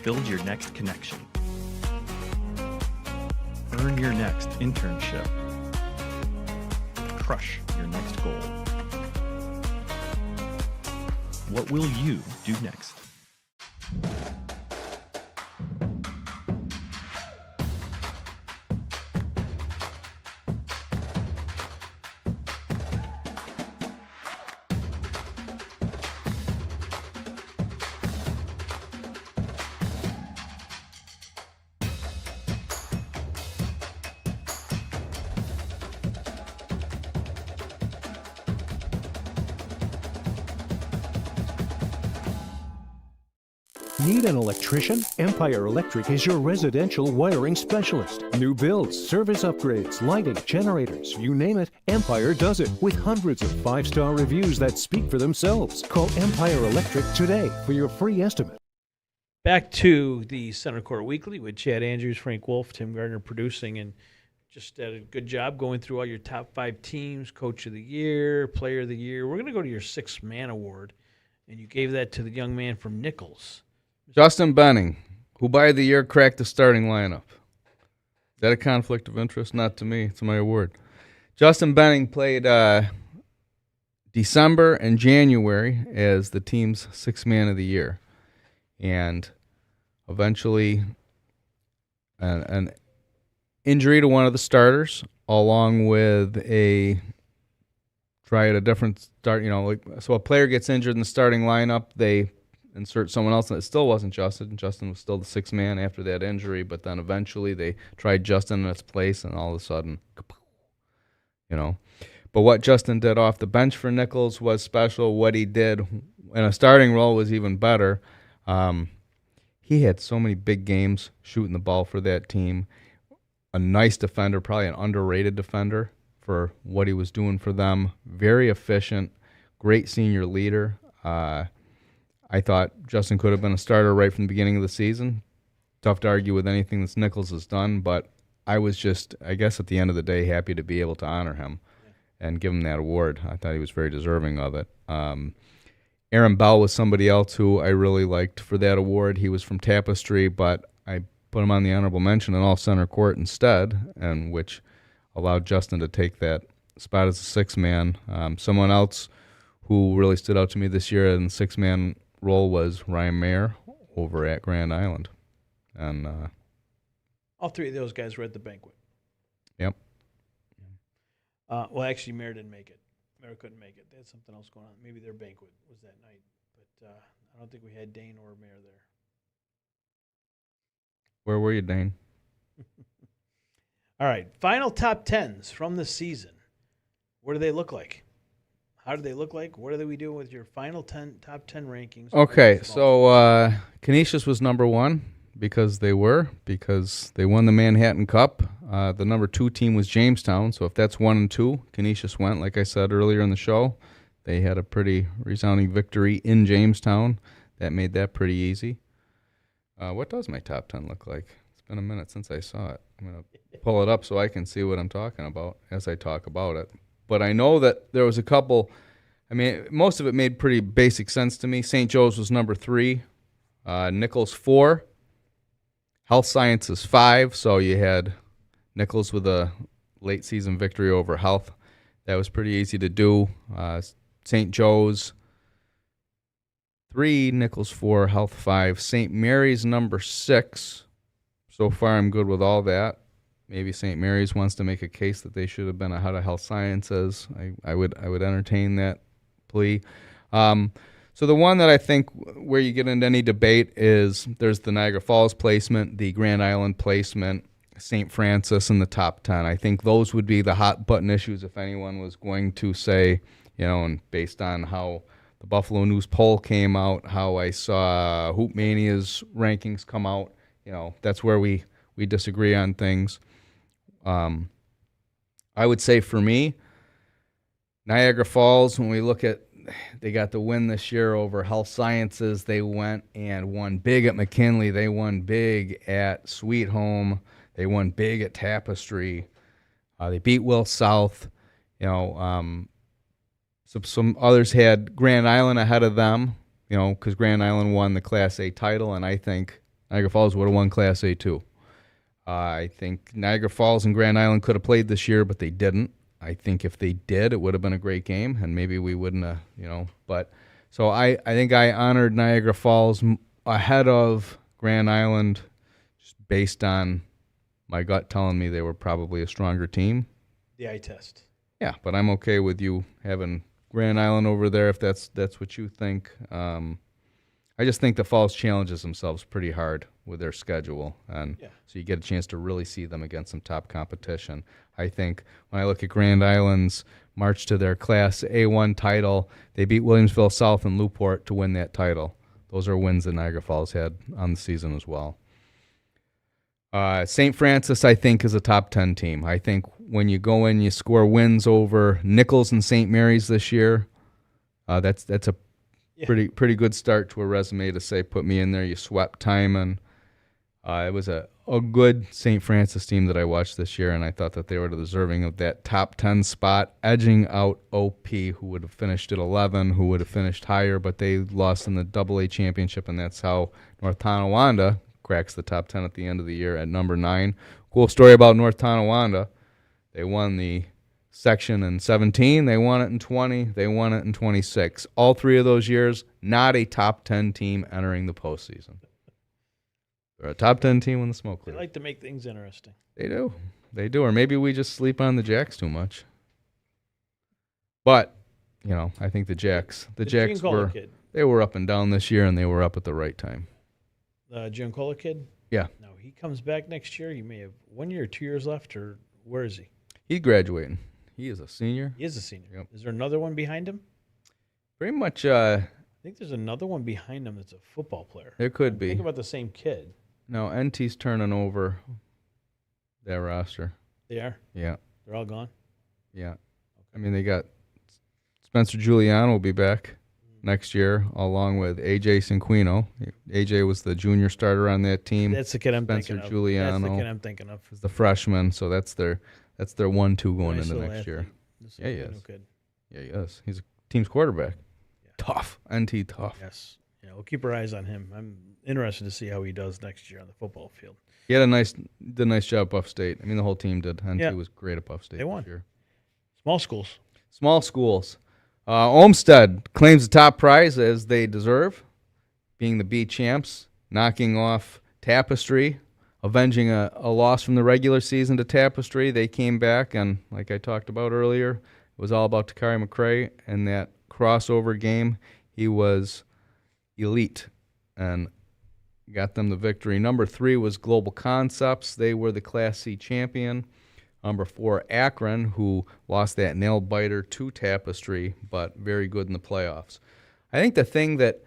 Build your next connection. Earn your next internship. Crush your next goal. What will you do next? Need an electrician? Empire Electric is your residential wiring specialist. New builds, service upgrades, lighting, generators, you name it, Empire does it with hundreds of 5-star reviews that speak for themselves. Call Empire Electric today for your free estimate. Back to the Centercourt Weekly with Chad Andrews, Frank Wolf, Tim Gardner producing, and just did a good job going through all your top 5 teams, Coach of the Year, Player of the Year. We're going to go to your 6-man award, and you gave that to the young man from Nichols. Justin Benning, who by the year cracked the starting lineup. Is that a conflict of interest? Not to me. It's my award. Justin Benning played December and January as the team's 6-man of the year. And eventually an injury to one of the starters, along with a try at a different start. So a player gets injured in the starting lineup, they insert someone else, and it still wasn't Justin. Justin was still the 6th man after that injury, but then eventually they tried Justin in its place, and all of a sudden, But what Justin did off the bench for Nichols was special. What he did in a starting role was even better. He had so many big games shooting the ball for that team. A nice defender, probably an underrated defender for what he was doing for them. Very efficient, great senior leader. I thought Justin could have been a starter right from the beginning of the season. Tough to argue with anything that Nichols has done, but I was just, I guess at the end of the day, happy to be able to honor him and give him that award. I thought he was very deserving of it. Aaron Bell was somebody else who I really liked for that award. He was from Tapestry, but I put him on the honorable mention in all Centercourt instead, and which allowed Justin to take that spot as a 6-man. Someone else who really stood out to me this year in the 6-man role was Ryan Mayer over at Grand Island. And all 3 of those guys were at the banquet. Yep. Well, actually, Mayer didn't make it. Mayer couldn't make it. They had something else going on. Maybe their banquet was that night. But I don't think we had Dane or Mayer there. Where were you, Dane? All right, final top 10s from the season. What do they look like? How do they look like? What are we doing with your final top 10 rankings? Okay, so Canisius was number 1 because they won the Manhattan Cup. The number 2 team was Jamestown, so if that's 1 and 2, Canisius went. Like I said earlier in the show, they had a pretty resounding victory in Jamestown. That made that pretty easy. What does my top 10 look like? It's been a minute since I saw it. I'm going to pull it up so I can see what I'm talking about as I talk about it. But I know that there was a couple. I mean, most of it made pretty basic sense to me. St. Joe's was number 3, Nichols 4, Health Sciences 5. So you had Nichols with a late season victory over Health. That was pretty easy to do. St. Joe's 3, Nichols 4, Health 5. St. Mary's number 6. So far, I'm good with all that. Maybe St. Mary's wants to make a case that they should have been ahead of Health Sciences. I would entertain that plea. So the one that I think where you get into any debate is there's the Niagara Falls placement, the Grand Island placement, St. Francis in the top 10. I think those would be the hot button issues if anyone was going to say, and based on how the Buffalo News poll came out, how I saw Hoop Mania's rankings come out, that's where we disagree on things. I would say for me, Niagara Falls, when we look at, they got the win this year over Health Sciences. They went and won big at McKinley. They won big at Sweet Home. They won big at Tapestry. They beat Will South. Some others had Grand Island ahead of them, because Grand Island won the Class A title, and I think Niagara Falls would have won Class A too. I think Niagara Falls and Grand Island could have played this year, but they didn't. I think if they did, it would have been a great game, and maybe we wouldn't have, But so I think I honored Niagara Falls ahead of Grand Island just based on my gut telling me they were probably a stronger team. The eye test. Yeah, but I'm okay with you having Grand Island over there if that's what you think. I just think the Falls challenges themselves pretty hard with their schedule, and so you get a chance to really see them against some top competition. I think when I look at Grand Island's march to their Class A1 title, they beat Williamsville South and Newport to win that title. Those are wins that Niagara Falls had on the season as well. St. Francis, I think, is a top 10 team. I think when you go in, you score wins over Nichols and St. Mary's this year. That's a pretty good start to a resume to say, put me in there. You swept Timon. It was a good St. Francis team that I watched this year, and I thought that they were deserving of that top 10 spot, edging out OP, who would have finished at 11, who would have finished higher, but they lost in the AA championship, and that's how North Tonawanda cracks the top 10 at the end of the year at number 9. Cool story about North Tonawanda. They won the section in 17, they won it in 20, they won it in 26. All 3 of those years, not a top 10 team entering the postseason. They're a top 10 team when the smoke clears. They like to make things interesting. They do. Or maybe we just sleep on the Jacks too much. But, I think the Jacks they were up and down this year, and they were up at the right time. The Giancola kid? Yeah. No, he comes back next year. He may have 1 year or 2 years left, or where is he? He's graduating. He is a senior. He is a senior. Yep. Is there another one behind him? Pretty much. I think there's another one behind him that's a football player. There could be. Think about the same kid. No, NT's turning over their roster. They are? Yeah. They're all gone? Yeah. Okay. I mean, they got Spencer Giuliano will be back next year, along with AJ Cinquino. AJ was the junior starter on that team. That's the kid I'm thinking of. Spencer Giuliano. That's the kid I'm thinking of. Is the freshman, so that's their 1-2 going Nice into little next year. athlete. Yeah, he is. Kid. Yeah, he is. He's a team's quarterback. Yeah. Tough. NT tough. Yes. Yeah, we'll keep our eyes on him. I'm interested to see how he does next year on the football field. He had did a nice job at Buff State. I mean, the whole team did. NT was great at Buff State They won. this year. Small schools. Small schools. Olmsted claims the top prize as they deserve, being the B champs, knocking off Tapestry, avenging a loss from the regular season to Tapestry. They came back, and like I talked about earlier, it was all about Takari McCray and that crossover game. He was elite, and got them the victory. Number 3 was Global Concepts. They were the Class C champion. Number 4, Akron, who lost that nail biter to Tapestry, but very good in the playoffs. I think the thing that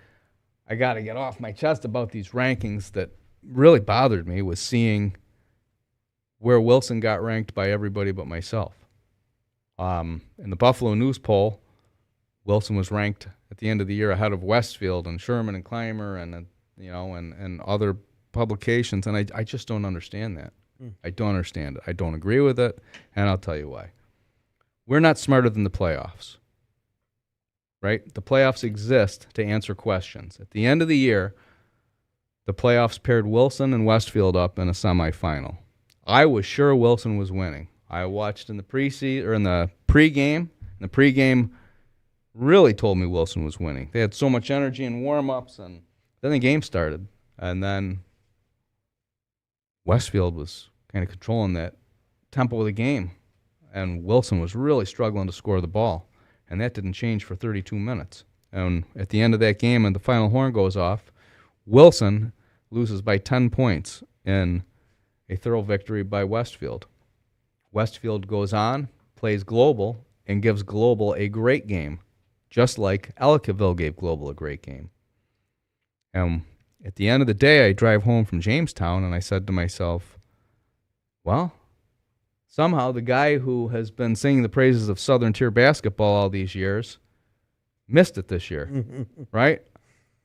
I got to get off my chest about these rankings that really bothered me was seeing where Wilson got ranked by everybody but myself. In the Buffalo News poll, Wilson was ranked at the end of the year ahead of Westfield and Sherman and Clymer and other publications, and I just don't understand that. I don't understand it. I don't agree with it, and I'll tell you why. We're not smarter than the playoffs, right? The playoffs exist to answer questions. At the end of the year, the playoffs paired Wilson and Westfield up in a semifinal. I was sure Wilson was winning. I watched in the pregame, and the pregame really told me Wilson was winning. They had so much energy in warm-ups, and then the game started, and then Westfield was kind of controlling that tempo of the game, and Wilson was really struggling to score the ball, and that didn't change for 32 minutes. And at the end of that game, and the final horn goes off, Wilson loses by 10 points in a thorough victory by Westfield. Westfield goes on, plays Global, and gives Global a great game, just like Ellicottville gave Global a great game. And at the end of the day, I drive home from Jamestown, and I said to myself, well, somehow the guy who has been singing the praises of Southern Tier basketball all these years missed it this year, right?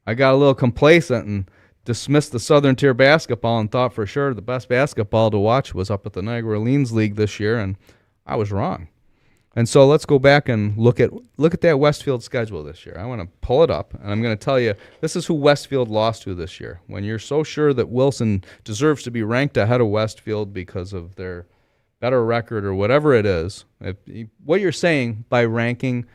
I got a little complacent and dismissed the Southern Tier basketball and thought for sure the best basketball to watch was up at the Niagara Orleans League this year, and I was wrong. And so let's go back and look at that Westfield schedule this year. I want to pull it up, and I'm going to tell you, this is who Westfield lost to this year. When you're so sure that Wilson deserves to be ranked ahead of Westfield because of their better record or whatever it is, what you're saying by ranking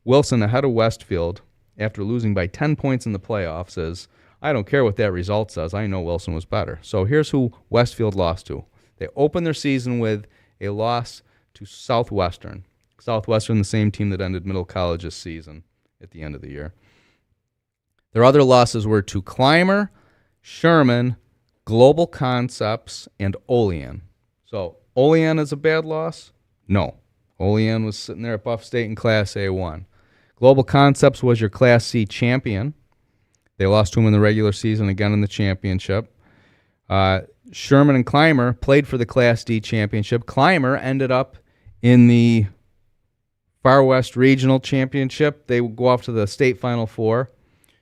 Wilson ahead of Westfield after losing by 10 points in the playoffs is, I don't care what that result says. I know Wilson was better. So here's who Westfield lost to. They opened their season with a loss to Southwestern. Southwestern, the same team that ended Middle College's season at the end of the year. Their other losses were to Clymer, Sherman, Global Concepts, and Olean. So Olean is a bad loss? No. Olean was sitting there at Buff State in Class A1. Global Concepts was your Class C champion. They lost to him in the regular season, again in the championship. Sherman and Clymer played for the Class D championship. Clymer ended up in the Far West Regional Championship. They go off to the State Final Four.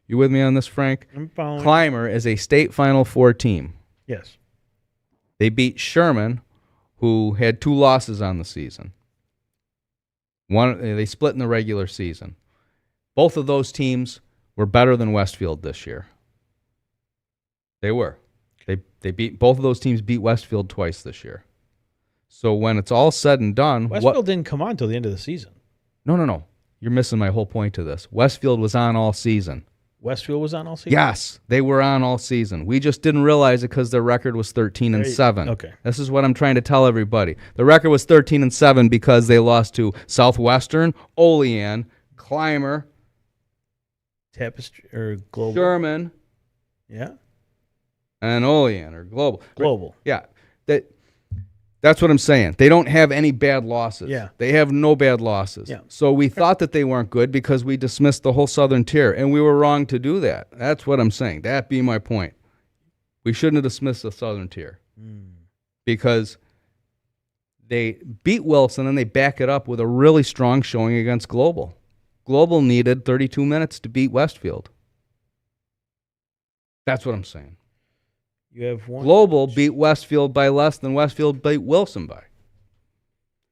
You with me on this, Frank? I'm following. Clymer is a State Final Four team. Yes. They beat Sherman, who had 2 losses on the season. They split in the regular season. Both of those teams were better than Westfield this year. They were. They beat both of those teams beat Westfield twice this year. So when it's all said and done, Westfield didn't come on until the end of the season. No. You're missing my whole point to this. Westfield was on all season. Westfield was on all season? Yes, they were on all season. We just didn't realize it because their record was 13-7. Okay. This is what I'm trying to tell everybody. The record was 13-7 because they lost to Southwestern, Olean, Clymer, Tapestry or Global. Sherman, Yeah. and Olean or Global. Global. Yeah. That's what I'm saying. They don't have any bad losses. Yeah. They have no bad losses. Yeah. So we thought that they weren't good because we dismissed the whole Southern Tier, and we were wrong to do that. That's what I'm saying. That be my point. We shouldn't have dismissed the Southern Tier because they beat Wilson and they back it up with a really strong showing against Global. Global needed 32 minutes to beat Westfield. That's what I'm saying. You have one. Global beat Westfield by less than Westfield beat Wilson by.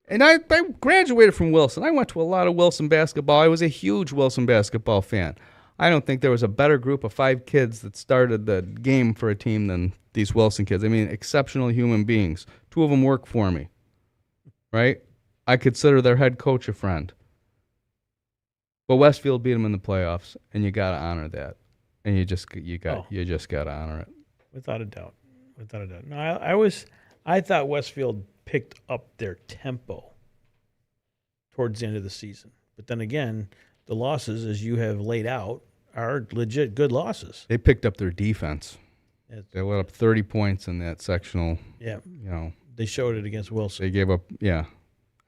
And I graduated from Wilson. I went to a lot of Wilson basketball. I was a huge Wilson basketball fan. I don't think there was a better group of 5 kids that started the game for a team than these Wilson kids. I mean, exceptional human beings. 2 of them work for me, right? I consider their head coach a friend. But Westfield beat them in the playoffs, and you got to honor that. And you just got to honor it. Without a doubt. No, I thought Westfield picked up their tempo towards the end of the season. But then again, the losses, as you have laid out, are legit good losses. They picked up their defense. They let up 30 points in that sectional. Yeah, You know, they showed it against Wilson. they gave up. Yeah,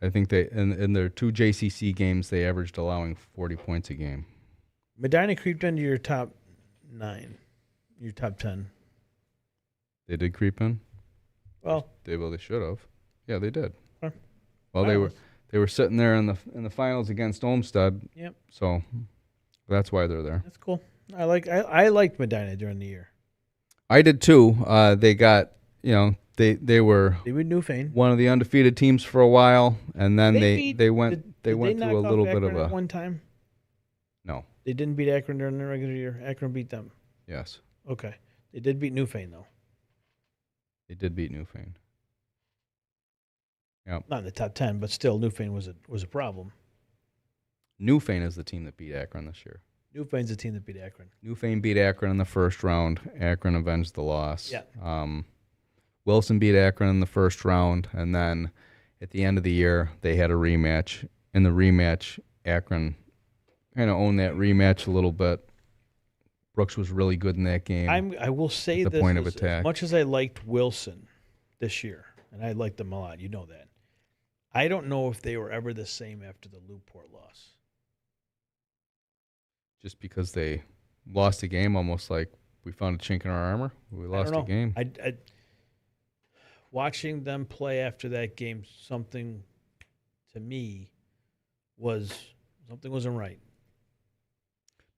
I think they in their 2 JCC games they averaged allowing 40 points a game. Medina creeped into your top 9, your top 10. They did creep in. Well, They should have. Yeah, they did. Huh. Well, they were sitting there in the finals against Olmsted. Yep. So that's why they're there. that's cool. I liked Medina during the year. I did too. They got they were They beat Newfane. one of the undefeated teams for a while, and then beat- they went Did went they through a knock little off bit of Akron a at one time. no. They didn't beat Akron during the regular year. Akron beat them. Yes, Okay, they did beat Newfane though. they did beat Newfane. Yep. Not in the top 10, but still, Newfane was a problem. Newfane is the team that beat Akron this year. Newfane's the team that beat Akron. Newfane beat Akron in the first round. Akron avenged the loss. Yeah. Wilson beat Akron in the first round, and then at the end of the year, they had a rematch. In the rematch, Akron kind of owned that rematch a little bit. Brooks was really good in that game. I will say the this: point of as attack. much as I liked Wilson this year, and I liked them a lot, you know that. I don't know if they were ever the same after the Newport loss. Just because they lost a game, almost like we found a chink in our armor. We I lost don't a know. game. I watching them play after that game, something to me something wasn't right.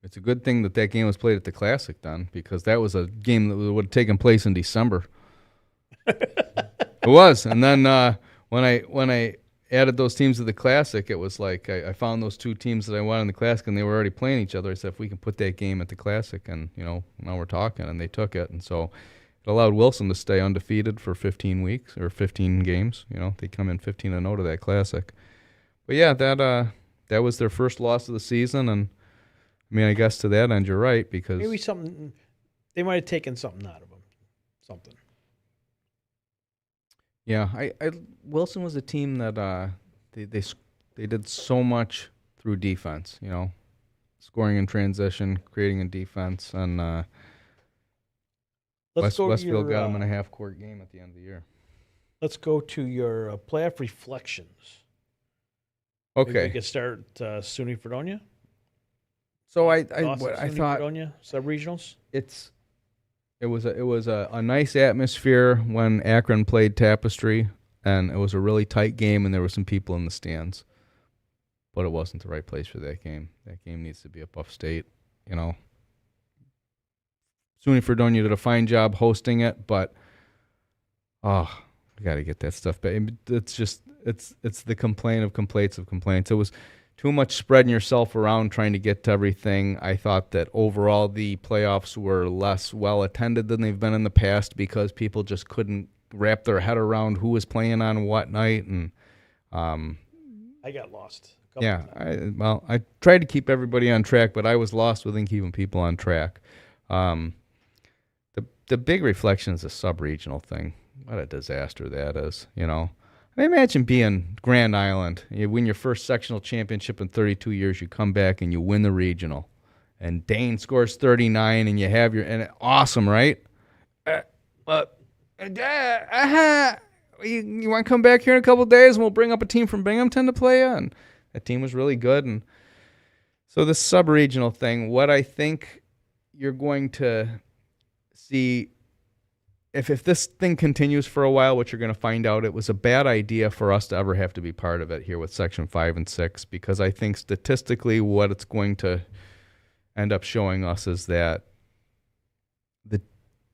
It's a good thing that game was played at the Classic, then, because that was a game that would have taken place in December. It was, and then when I added those teams to the Classic, it was like I found those 2 teams that I wanted in the Classic, and they were already playing each other. I said, if we can put that game at the Classic, and now we're talking, and they took it, and so it allowed Wilson to stay undefeated for 15 weeks or 15 games. They come in 15-0 to that Classic. But yeah, that was their first loss of the season, and I mean, I guess to that end, you're right, because Maybe something they might have taken something out of them. Something. yeah, Wilson was a team that they did so much through defense, scoring in transition, creating a defense, and Westfield got them in a half-court game at the end of the year. Let's go to your playoff reflections. Maybe we Okay, could start SUNY Fredonia. so I SUNY thought Fredonia sub-regionals. it was a nice atmosphere when Akron played Tapestry, and it was a really tight game, and there were some people in the stands, but it wasn't the right place for that game. That game needs to be up upstate, SUNY Fredonia did a fine job hosting it, but we got to get that stuff back. It's the complaint of complaints of complaints. It was too much spreading yourself around trying to get to everything. I thought that overall the playoffs were less well attended than they've been in the past because people just couldn't wrap their head around who was playing on what night, and I got lost. a couple yeah, times. I tried to keep everybody on track, but I was lost within keeping people on track. The big reflection is a sub-regional thing. What a disaster that is, I mean, imagine being Grand Island. You win your first sectional championship in 32 years. You come back and you win the regional. And Dane scores 39 and you have awesome, right? You want to come back here in a couple of days and we'll bring up a team from Binghamton to play you? And that team was really good. And so this sub-regional thing, what I think you're going to see, if this thing continues for a while, what you're going to find out, it was a bad idea for us to ever have to be part of it here with Section 5 and 6, because I think statistically what it's going to end up showing us is that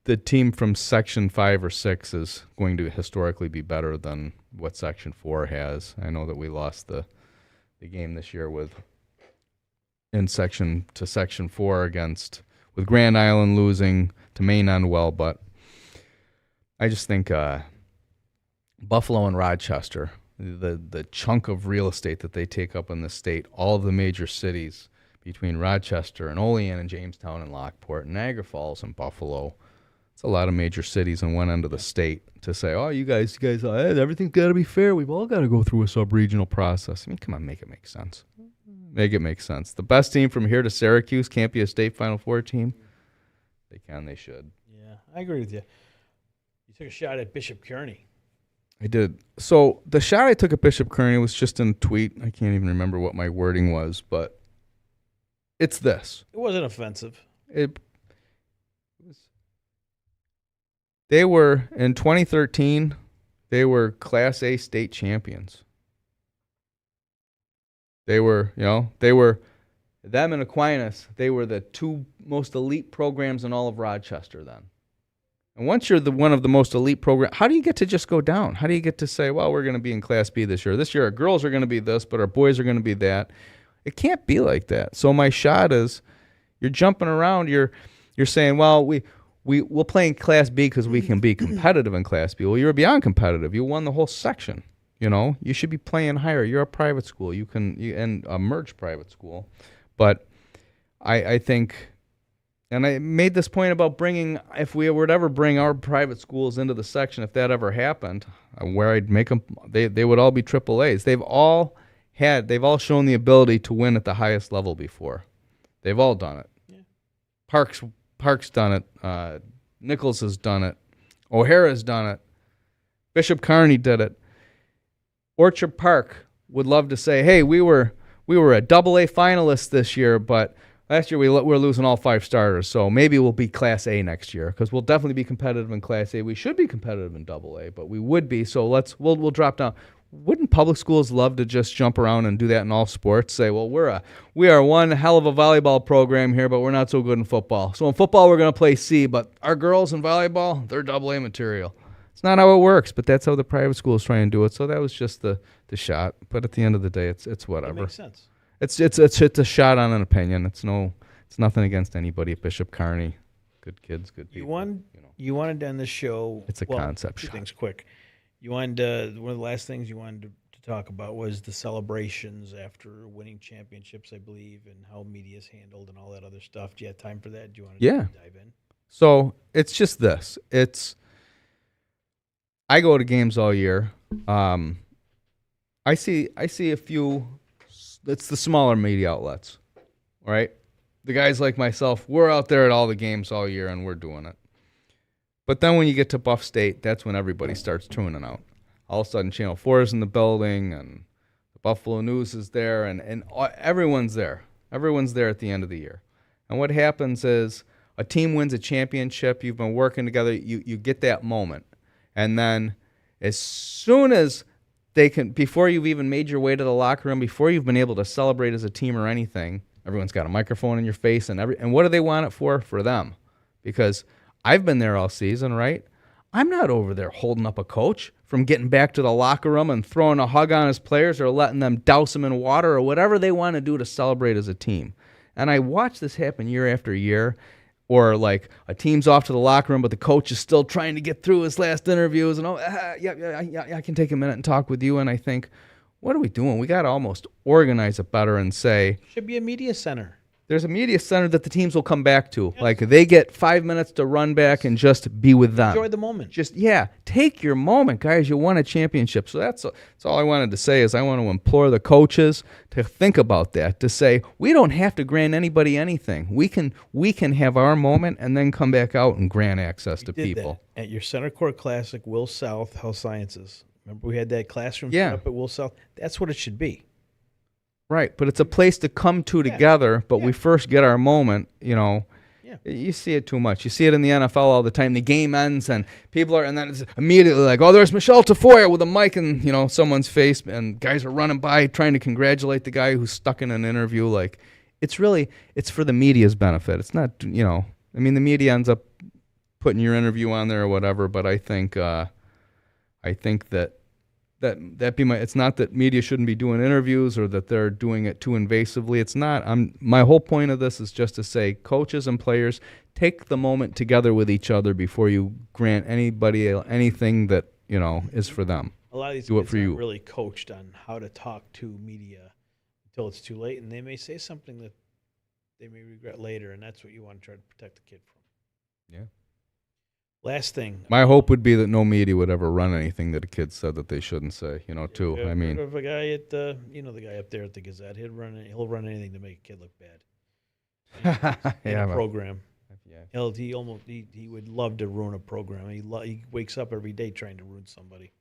the team from Section 5 or 6 is going to historically be better than what Section 4 has. I know that we lost the game this year with Section 4 with Grand Island losing to Maine on well, but I just think Buffalo and Rochester, the chunk of real estate that they take up in the state, all of the major cities between Rochester and Olean and Jamestown and Lockport and Niagara Falls and Buffalo, it's a lot of major cities in one end of the state to say, oh, you guys, everything's got to be fair. We've all got to go through a sub-regional process. I mean, come on, make it make sense. Make it make sense. The best team from here to Syracuse can't be a state Final Four team. They can, they should. Yeah, Yeah, I agree with you. You took a shot at Bishop Kearney. I did. So the shot I took at Bishop Kearney was just in a tweet. I can't even remember what my wording was, but it's this. It wasn't offensive. It was. They were in 2013. They were Class A state champions. They were, them and Aquinas. They were the two most elite programs in all of Rochester then. And once you're one of the most elite programs, how do you get to just go down? How do you get to say, well, we're going to be in Class B this year? This year our girls are going to be this, but our boys are going to be that. It can't be like that. So my shot is, you're jumping around. You're saying, well, we'll play in Class B because we can be competitive in Class B. Well, you're beyond competitive. You won the whole section. You should be playing higher. You're a private school. And a merged private school. But I think, and I made this point about if we were to ever bring our private schools into the section, if that ever happened, where I'd make them, they would all be AAAs. They've all shown the ability to win at the highest level before. They've all done it. Yeah. Park's done it. Nichols has done it. O'Hara's done it. Bishop Kearney did it. Orchard Park would love to say, hey, we were a AA finalist this year, but last year we're losing all 5 starters, so maybe we'll be Class A next year because we'll definitely be competitive in Class A. We should be competitive in AA, but we would be, so we'll drop down. Wouldn't public schools love to just jump around and do that in all sports? Say, well, we are one hell of a volleyball program here, but we're not so good in football. So in football we're going to play C, but our girls in volleyball, they're AA material. It's not how it works, but that's how the private schools try and do it. So that was just the shot. But at the end of the day, it's whatever. That makes sense. It's a shot on an opinion. It's nothing against anybody at Bishop Kearney. Good kids, good people. You wanted to end the show. It's a concept two shot. things quick. You wanted one of the last things you wanted to talk about was the celebrations after winning championships, I believe, and how media's handled and all that other stuff. Do you have time for that? Do you want to dive in? So it's just this. I go to games all year. I see a few. It's the smaller media outlets, right? The guys like myself, we're out there at all the games all year and we're doing it. But then when you get to Buff State, that's when everybody starts tuning out. All of a sudden, Channel 4 is in the building, and the Buffalo News is there, and everyone's there. Everyone's there at the end of the year. And what happens is a team wins a championship. You've been working together. You get that moment. And then as soon as they can, before you've even made your way to the locker room, before you've been able to celebrate as a team or anything, everyone's got a microphone in your face. And what do they want it for? For them. Because I've been there all season, right? I'm not over there holding up a coach from getting back to the locker room and throwing a hug on his players or letting them douse him in water or whatever they want to do to celebrate as a team. And I watch this happen year after year, or like a team's off to the locker room, but the coach is still trying to get through his last interviews and, I can take a minute and talk with you. And I think, what are we doing? We got to almost organize it better and say, should be a media center. There's a media center that the teams will come back to. Yes. Like they get 5 minutes to run back and just be with them. Enjoy the moment. Take your moment, guys. You won a championship. So that's all I wanted to say is I want to implore the coaches to think about that, to say we don't have to grant anybody anything. We can have our moment and then come back out and grant access to people. That at your Centercourt Classic, Will South Health Sciences. Remember we had that classroom set up at Will South? That's what it should be. Right, but it's a place to come to together, but we first get our moment, You see it too much. You see it in the NFL all the time. The game ends and people are, and then it's immediately like, oh, there's Michelle Tafoya with a mic in, someone's face, and guys are running by trying to congratulate the guy who's stuck in an interview. Like, it's for the media's benefit. It's not, the media ends up putting your interview on there or whatever, but I think it's not that media shouldn't be doing interviews or that they're doing it too invasively. It's not. My whole point of this is just to say, coaches and players, take the moment together with each other before you grant anybody anything that is for them. A lot of these do it kids for you. Aren't really coached on how to talk to media until it's too late, and they may say something that they may regret later, and that's what you want to try to protect the kid from. Yeah. Last thing. My hope would be that no media would ever run anything that a kid said that they shouldn't say, too. I mean. Of a guy at the guy up there at the Gazette, he'll run anything to make a kid look bad. In a program. Yeah. He would love to ruin a program. He wakes up every day trying to ruin somebody.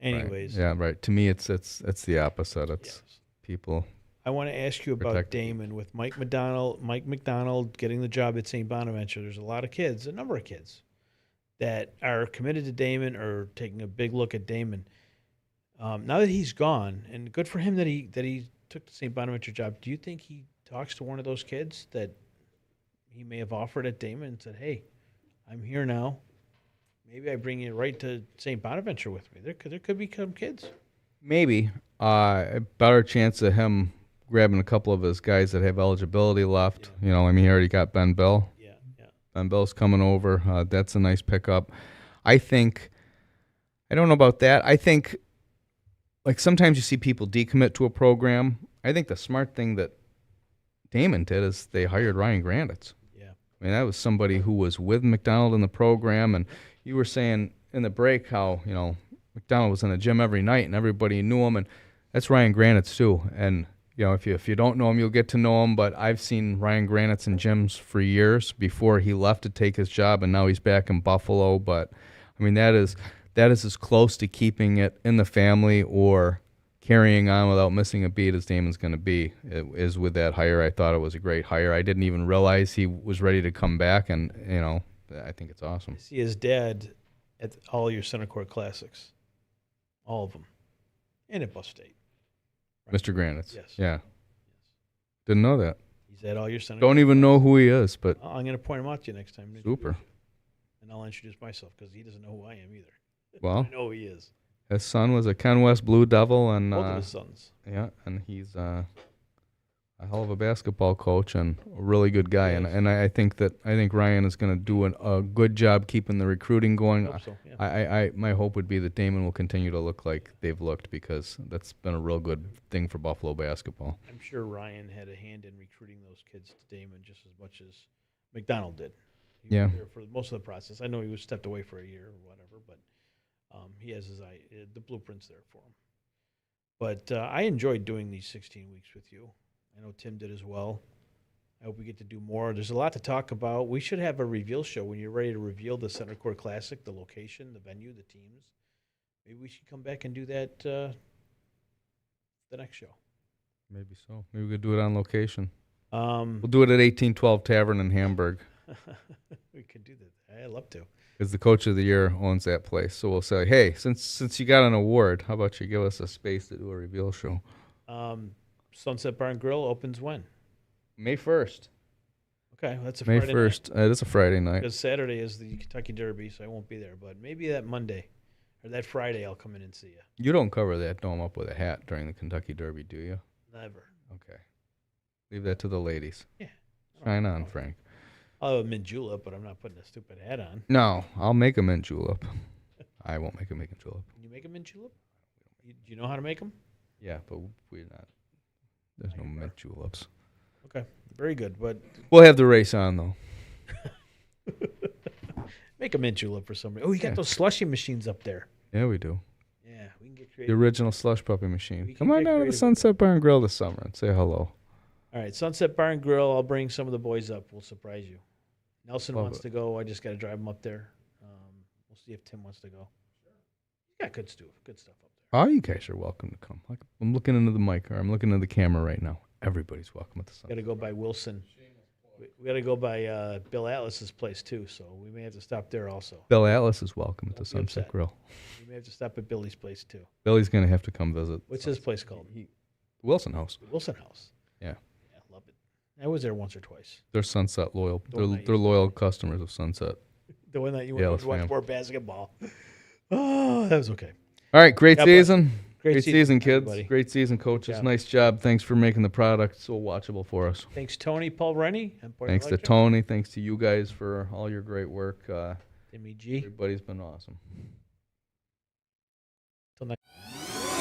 Anyways, Right. Yeah, right. To me, it's the opposite. It's yes. people. I want to ask you about Protect the Damon with Mike McDonald getting the job at St. Bonaventure. There's a lot of kids, a number of kids, that are committed to Damon or taking a big look at Damon. Now that he's gone, and good for him that he took the St. Bonaventure job. Do you think he talks to one of those kids that he may have offered at Damon and said, "Hey, I'm here now. Maybe I bring you right to St. Bonaventure with me." There could become kids. Maybe a better chance of him grabbing a couple of his guys that have eligibility left. Yeah. You know, I mean, he already got Ben Bell. Yeah. Ben Bell's coming over. That's a nice pickup. I don't know about that. I think, like, sometimes you see people decommit to a program. I think the smart thing that Damon did is they hired Ryan Granditz. Yeah. I mean, that was somebody who was with McDonald in the program, and you were saying in the break how, McDonald was in the gym every night and everybody knew him, and that's Ryan Granditz too. And if you don't know him, you'll get to know him. But I've seen Ryan Granditz in gyms for years before he left to take his job, and now he's back in Buffalo. But I mean, that is as close to keeping it in the family or carrying on without missing a beat as Damon's going to be. It is with that hire. I thought it was a great hire. I didn't even realize he was ready to come back, and I think it's awesome. I see his dad at all your Centercourt Classics, all of them, and at Buff State. Right. Mr. Granitz. Yes. Yeah. Didn't know that. He's at all your Centercourt. Don't even know who he is, but I'm going to point him out to you next time. super. And I'll introduce myself because he doesn't know who I am either. Well, I know who he is. his son was a Ken West Blue Devil, and Both of his sons. yeah, and he's a hell of a basketball coach and a really good guy. Yes. And I think Ryan is going to do a good job keeping the recruiting going. Hope so, yeah. I my hope would be that Damon will continue to look like they've looked, because that's been a real good thing for Buffalo basketball. I'm sure Ryan had a hand in recruiting those kids to Damon just as much as McDonald did. He Yeah. was there for most of the process. I know he was stepped away for a year or whatever, but he has the blueprints there for him. But I enjoyed doing these 16 weeks with you. I know Tim did as well. I hope we get to do more. There's a lot to talk about. We should have a reveal show when you're ready to reveal the Centercourt Classic, the location, the venue, the teams. Maybe we should come back and do that the next show. Maybe so. Maybe we could do it on location. We'll We'll do it at 1812 Tavern in Hamburg, we could do that. I'd love to. because the coach of the year owns that place. So we'll say, hey, since you got an award, how about you give us a space to do a reveal show? Sunset Bar and Grill opens when? May 1st. Okay, that's a May Friday 1st. It is a Friday night. Because Saturday is the Kentucky Derby, so I won't be there. But maybe that Monday or that Friday I'll come in and see you. You don't cover that dome up with a hat during the Kentucky Derby, do you? Never. Okay. Leave that to the ladies. Yeah. Shine on, Frank. I'll have a mint julep, but I'm not putting a stupid hat on. No, I'll make a mint julep. I won't make a mint julep. Can you make a mint julep? Do you know how to make them? Yeah, but we're not. There's no mint juleps. Okay, very good. But We'll have the race on, though. make a mint julep for somebody. Oh, you got Yeah. those slushy machines up there. Yeah, we do. Yeah, we can get The creative. original slush puppy machine. We Come can on get down to the creative. Sunset Bar and Grill this summer and say hello. All right, Sunset Bar and Grill. I'll bring some of the boys up. We'll surprise you. Nelson Love wants it. to go. I just got to drive him up there. We'll see if Tim wants to go. You got good stuff up there. Oh, you guys are welcome to come. Like, I'm looking into the mic, or I'm looking into the camera right now. Everybody's welcome at the Got Sunset. to go by Wilson. We got to go by Bill Atlas's place too, so we may have to stop there also. Bill Atlas is welcome at the Don't be Sunset upset. Grill. We may have to stop at Billy's place too. Billy's going to have to come visit. What's his place called? Wilson House. The Wilson House. Yeah. Yeah, love it. I was there once or twice. They're Sunset loyal. The one They're, that they're used to- loyal customers of Sunset. The one that you Yeah, went let's to watch fam. more basketball. Oh, that was okay. All right, great God bless. season. Great Great season, season, kids. everybody. Great season, coaches. job. Nice job. Thanks for making the product so watchable for us. Thanks, Tony, Paul Rennie. And Point Thanks to Electric. Tony. Thanks to you guys for all your great work. Timmy G. Everybody's been awesome. Till next.